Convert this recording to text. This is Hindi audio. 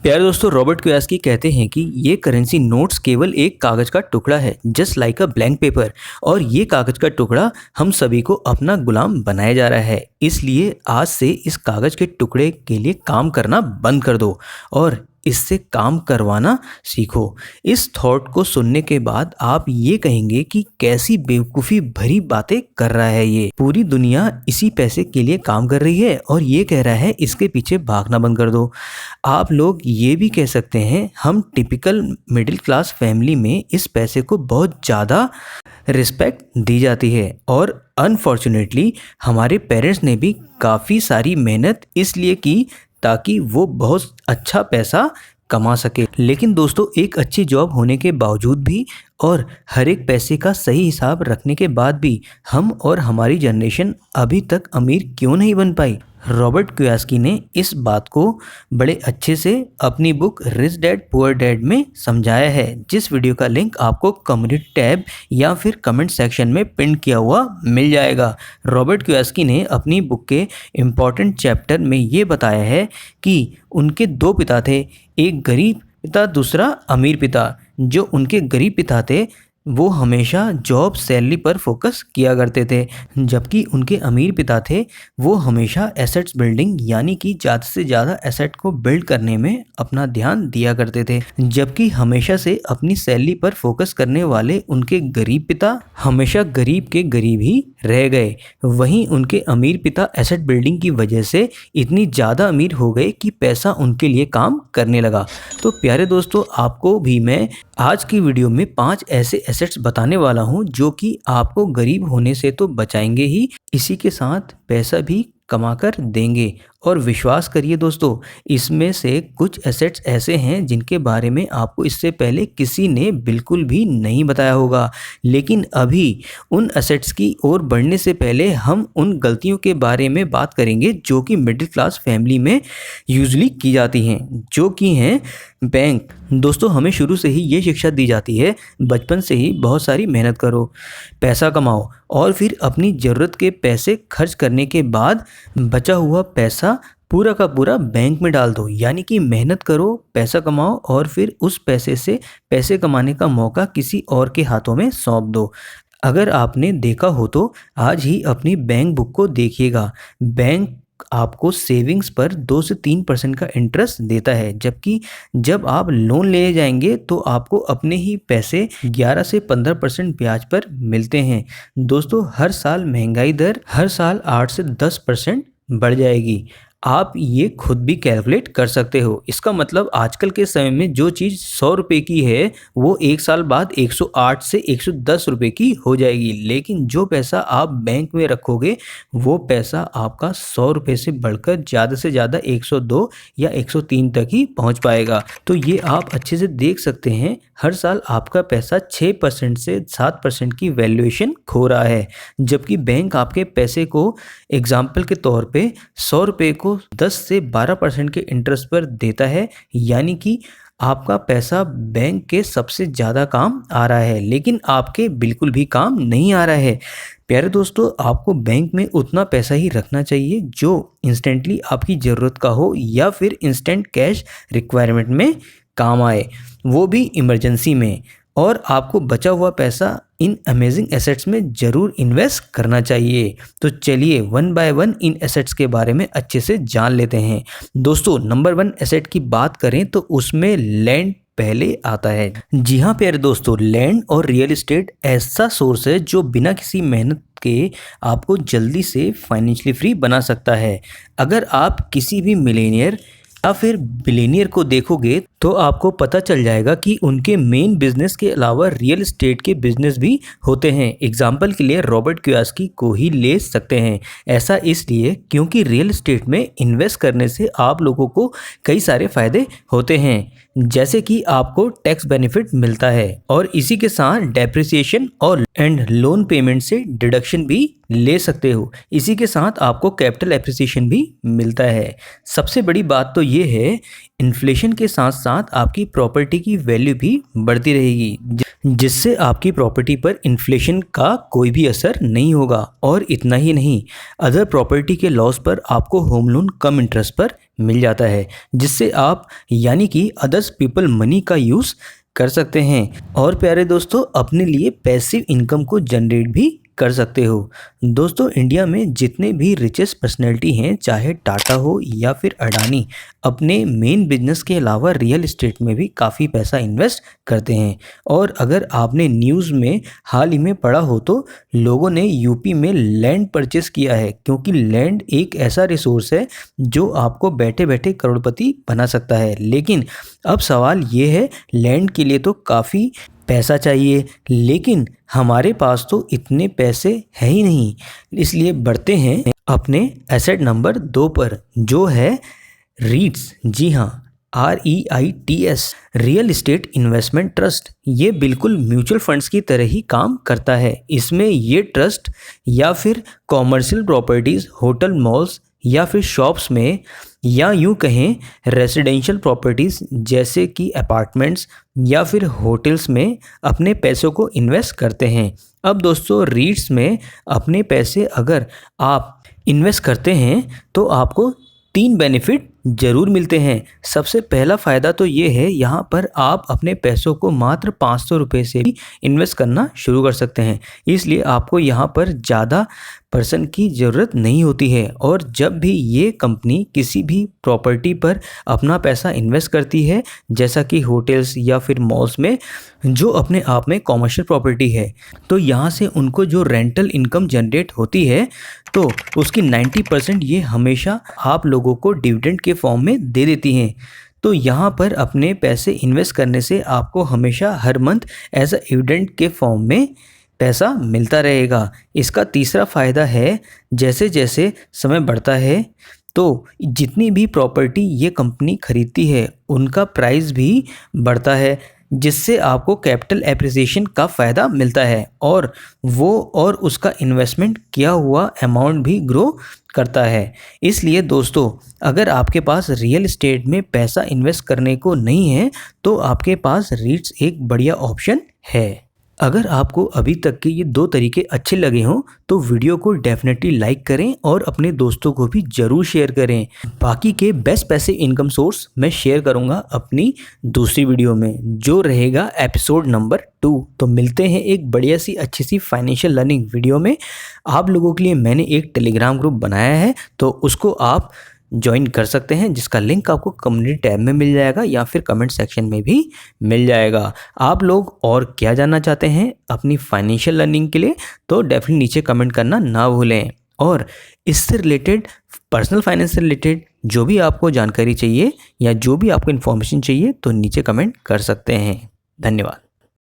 प्यारे दोस्तों, रॉबर्ट कियोसाकी कहते हैं कि ये करेंसी नोट्स केवल एक कागज का टुकड़ा है, just like a blank paper. और ये कागज का टुकड़ा हम सभी को अपना गुलाम बनाया जा रहा है। इसलिए आज से इस कागज के टुकड़े के लिए काम करना बंद कर दो और इससे काम करवाना सीखो। इस थॉट को सुनने के बाद आप ये कहेंगे कि कैसी बेवकूफ़ी भरी बातें कर रहा है ये। पूरी दुनिया इसी पैसे के लिए काम कर रही है और ये कह रहा है इसके पीछे भागना बंद कर दो। आप लोग ये भी कह सकते हैं हम टिपिकल मिडिल क्लास फैमिली में इस पैसे को बहुत ज़्यादा रिस्पेक्ट दी जाती है और अनफॉर्चुनेटली हमारे पेरेंट्स ने भी काफ़ी सारी मेहनत इसलिए की ताकि वो बहुत अच्छा पैसा कमा सके। लेकिन दोस्तों, एक अच्छी जॉब होने के बावजूद भी और हर एक पैसे का सही हिसाब रखने के बाद भी हम और हमारी जनरेशन अभी तक अमीर क्यों नहीं बन पाई? रॉबर्ट कियोसाकी ने इस बात को बड़े अच्छे से अपनी book rich dad poor dad में समझाया है, जिस वीडियो का लिंक आपको कम्युनिटी टैब या फिर कमेंट सेक्शन में पिन किया हुआ मिल जाएगा। रॉबर्ट कियोसाकी ने अपनी बुक के इम्पॉर्टेंट चैप्टर में ये बताया है कि उनके दो पिता थे, एक गरीब पिता, दूसरा अमीर पिता। जो उनके गरीब पिता थे वो हमेशा जॉब सैलरी पर फोकस किया करते थे, जबकि उनके अमीर पिता थे वो हमेशा एसेट्स बिल्डिंग यानी कि ज़्यादा से ज़्यादा एसेट को बिल्ड करने में अपना ध्यान दिया करते थे। जबकि हमेशा से अपनी सैलरी पर फोकस करने वाले उनके गरीब पिता हमेशा गरीब के गरीब ही रह गए। वहीं उनके अमीर पिता एसेट बिल्डिंग की वजह से इतनी ज़्यादा अमीर हो गए कि पैसा उनके लिए काम करने लगा। तो प्यारे दोस्तों, आपको भी मैं आज की वीडियो में 5 ऐसे एसेट्स बताने वाला हूं जो कि आपको गरीब होने से तो बचाएंगे ही, इसी के साथ पैसा भी कमा कर देंगे। और विश्वास करिए दोस्तों, इसमें से कुछ एसेट्स ऐसे हैं जिनके बारे में आपको इससे पहले किसी ने बिल्कुल भी नहीं बताया होगा। लेकिन अभी उन एसेट्स की ओर बढ़ने से पहले हम उन गलतियों के बारे में बात करेंगे जो कि मिडिल क्लास फैमिली में यूजुअली की जाती हैं, जो कि हैं बैंक। दोस्तों, हमें शुरू से ही ये शिक्षा दी जाती है, बचपन से ही बहुत सारी मेहनत करो, पैसा कमाओ और फिर अपनी ज़रूरत के पैसे खर्च करने के बाद बचा हुआ पैसा पूरा का पूरा बैंक में डाल दो। यानी कि मेहनत करो, पैसा कमाओ और फिर उस पैसे से पैसे कमाने का मौका किसी और के हाथों में सौंप दो। अगर आपने देखा हो तो आज ही अपनी बैंक बुक को देखिएगा। बैंक आपको सेविंग्स पर 2 से 3% का इंटरेस्ट देता है, जबकि जब आप लोन ले जाएंगे तो आपको अपने ही पैसे 11 से 15% ब्याज पर मिलते हैं। दोस्तों, हर साल महंगाई दर हर साल 8 से 10% बढ़ जाएगी। आप ये खुद भी कैलकुलेट कर सकते हो। इसका मतलब आजकल के समय में जो चीज़ 100 रुपये की है वो एक साल बाद 108 से 110 रुपये की हो जाएगी। लेकिन जो पैसा आप बैंक में रखोगे वो पैसा आपका 100 रुपये से बढ़कर ज़्यादा से ज़्यादा 102 या 103 तक ही पहुंच पाएगा। तो ये आप अच्छे से देख सकते हैं, हर साल आपका पैसा 6% से 7% की वैल्यूएशन खो रहा है, जबकि बैंक आपके पैसे को एग्जाम्पल के तौर पे 100 रुपये को 10 से 12% के इंटरेस्ट पर देता है। यानी कि आपका पैसा बैंक के सबसे ज़्यादा काम आ रहा है, लेकिन आपके बिल्कुल भी काम नहीं आ रहा है। प्यारे दोस्तों, आपको बैंक में उतना पैसा ही रखना चाहिए जो इंस्टेंटली आपकी ज़रूरत का हो या फिर इंस्टेंट कैश रिक्वायरमेंट में काम आए, वो भी इमरजेंसी में। और आपको बचा हुआ पैसा इन अमेजिंग एसेट्स में ज़रूर इन्वेस्ट करना चाहिए। तो चलिए one by one in assets के बारे में अच्छे से जान लेते हैं। दोस्तों, नंबर 1 एसेट की बात करें तो उसमें लैंड पहले आता है। जी हाँ प्यारे दोस्तों, लैंड और रियल एस्टेट ऐसा सोर्स है जो बिना किसी मेहनत के आपको जल्दी से फाइनेंशियली फ्री बना सकता है। अगर आप किसी भी मिलेनियर या फिर बिलियनियर को देखोगे तो आपको पता चल जाएगा कि उनके मेन बिजनेस के अलावा रियल एस्टेट के बिजनेस भी होते हैं। एग्जाम्पल के लिए रॉबर्ट कियोसाकी को ही ले सकते हैं। ऐसा इसलिए क्योंकि रियल एस्टेट में इन्वेस्ट करने से आप लोगों को कई सारे फायदे होते हैं, जैसे कि आपको टैक्स बेनिफिट मिलता है और इसी के साथ डेप्रिसिएशन और लोन पेमेंट से डिडक्शन भी ले सकते हो। इसी के साथ आपको कैपिटल एप्रिसिएशन भी मिलता है। सबसे बड़ी बात तो ये है, इन्फ्लेशन के साथ साथ साथ आपकी प्रॉपर्टी की वैल्यू भी बढ़ती रहेगी, जिससे आपकी प्रॉपर्टी पर इन्फ्लेशन का कोई भी असर नहीं होगा। और इतना ही नहीं, अदर प्रॉपर्टी के लॉस पर आपको होम लोन कम इंटरेस्ट पर मिल जाता है, जिससे आप यानी कि अदर्स पीपल मनी का यूज़ कर सकते हैं और प्यारे दोस्तों अपने लिए पैसिव इनकम को जनरेट भी कर सकते हो। दोस्तों इंडिया में जितने भी रिचेस्ट पर्सनैलिटी हैं, चाहे टाटा हो या फिर अडानी, अपने मेन बिजनेस के अलावा रियल एस्टेट में भी काफ़ी पैसा इन्वेस्ट करते हैं। और अगर आपने न्यूज़ में हाल ही में पढ़ा हो तो लोगों ने यूपी में लैंड परचेस किया है, क्योंकि लैंड एक ऐसा रिसोर्स है जो आपको बैठे बैठे करोड़पति बना सकता है। लेकिन अब सवाल ये है, लैंड के लिए तो काफ़ी पैसा चाहिए, लेकिन हमारे पास तो इतने पैसे है ही नहीं। इसलिए बढ़ते हैं अपने एसेट नंबर 2 पर, जो है रीट्स। जी हाँ, REITS, real estate investment trust. ये बिल्कुल म्यूचुअल फंड्स की तरह ही काम करता है। इसमें ये ट्रस्ट या फिर कॉमर्शियल प्रॉपर्टीज़, होटल, मॉल्स या फिर शॉप्स में, या यूँ कहें रेजिडेंशियल प्रॉपर्टीज़ जैसे कि अपार्टमेंट्स या फिर होटल्स में अपने पैसों को इन्वेस्ट करते हैं। अब दोस्तों रीट्स में अपने पैसे अगर आप इन्वेस्ट करते हैं तो आपको 3 बेनिफिट ज़रूर मिलते हैं। सबसे पहला फ़ायदा तो ये है, यहाँ पर आप अपने पैसों को मात्र 500 रुपये से भी इन्वेस्ट करना शुरू कर सकते हैं। इसलिए आपको यहाँ पर ज़्यादा पर्सन की ज़रूरत नहीं होती है। और जब भी ये कंपनी किसी भी प्रॉपर्टी पर अपना पैसा इन्वेस्ट करती है, जैसा कि होटल्स या फिर मॉल्स में, जो अपने आप में कॉमर्शियल प्रॉपर्टी है, तो यहाँ से उनको जो रेंटल इनकम जनरेट होती है तो उसकी 90% ये हमेशा आप लोगों को डिविडेंड के फॉर्म में दे देती हैं। तो यहाँ पर अपने पैसे इन्वेस्ट करने से आपको हमेशा हर मंथ एज अ डिविडेंड के फॉर्म में पैसा मिलता रहेगा। इसका तीसरा फ़ायदा है, जैसे जैसे समय बढ़ता है तो जितनी भी प्रॉपर्टी ये कंपनी खरीदती है उनका प्राइस भी बढ़ता है, जिससे आपको कैपिटल एप्रिसिएशन का फ़ायदा मिलता है और उसका इन्वेस्टमेंट किया हुआ अमाउंट भी ग्रो करता है। इसलिए दोस्तों अगर आपके पास रियल एस्टेट में पैसा इन्वेस्ट करने को नहीं है तो आपके पास रीट्स एक बढ़िया ऑप्शन है। अगर आपको अभी तक के ये 2 तरीके अच्छे लगे हों तो वीडियो को डेफिनेटली लाइक करें और अपने दोस्तों को भी ज़रूर शेयर करें। बाकी के बेस्ट पैसिव इनकम सोर्स मैं शेयर करूंगा अपनी दूसरी वीडियो में, जो रहेगा एपिसोड नंबर 2। तो मिलते हैं एक बढ़िया सी अच्छी सी फाइनेंशियल लर्निंग वीडियो में। आप लोगों के लिए मैंने एक टेलीग्राम ग्रुप बनाया है, तो उसको आप ज्वाइन कर सकते हैं, जिसका लिंक आपको कम्युनिटी टैब में मिल जाएगा या फिर कमेंट सेक्शन में भी मिल जाएगा। आप लोग और क्या जानना चाहते हैं अपनी फाइनेंशियल लर्निंग के लिए तो डेफिनेटली नीचे कमेंट करना ना भूलें। और इससे रिलेटेड, पर्सनल फाइनेंस से रिलेटेड जो भी आपको जानकारी चाहिए या जो भी आपको इन्फॉर्मेशन चाहिए तो नीचे कमेंट कर सकते हैं। धन्यवाद।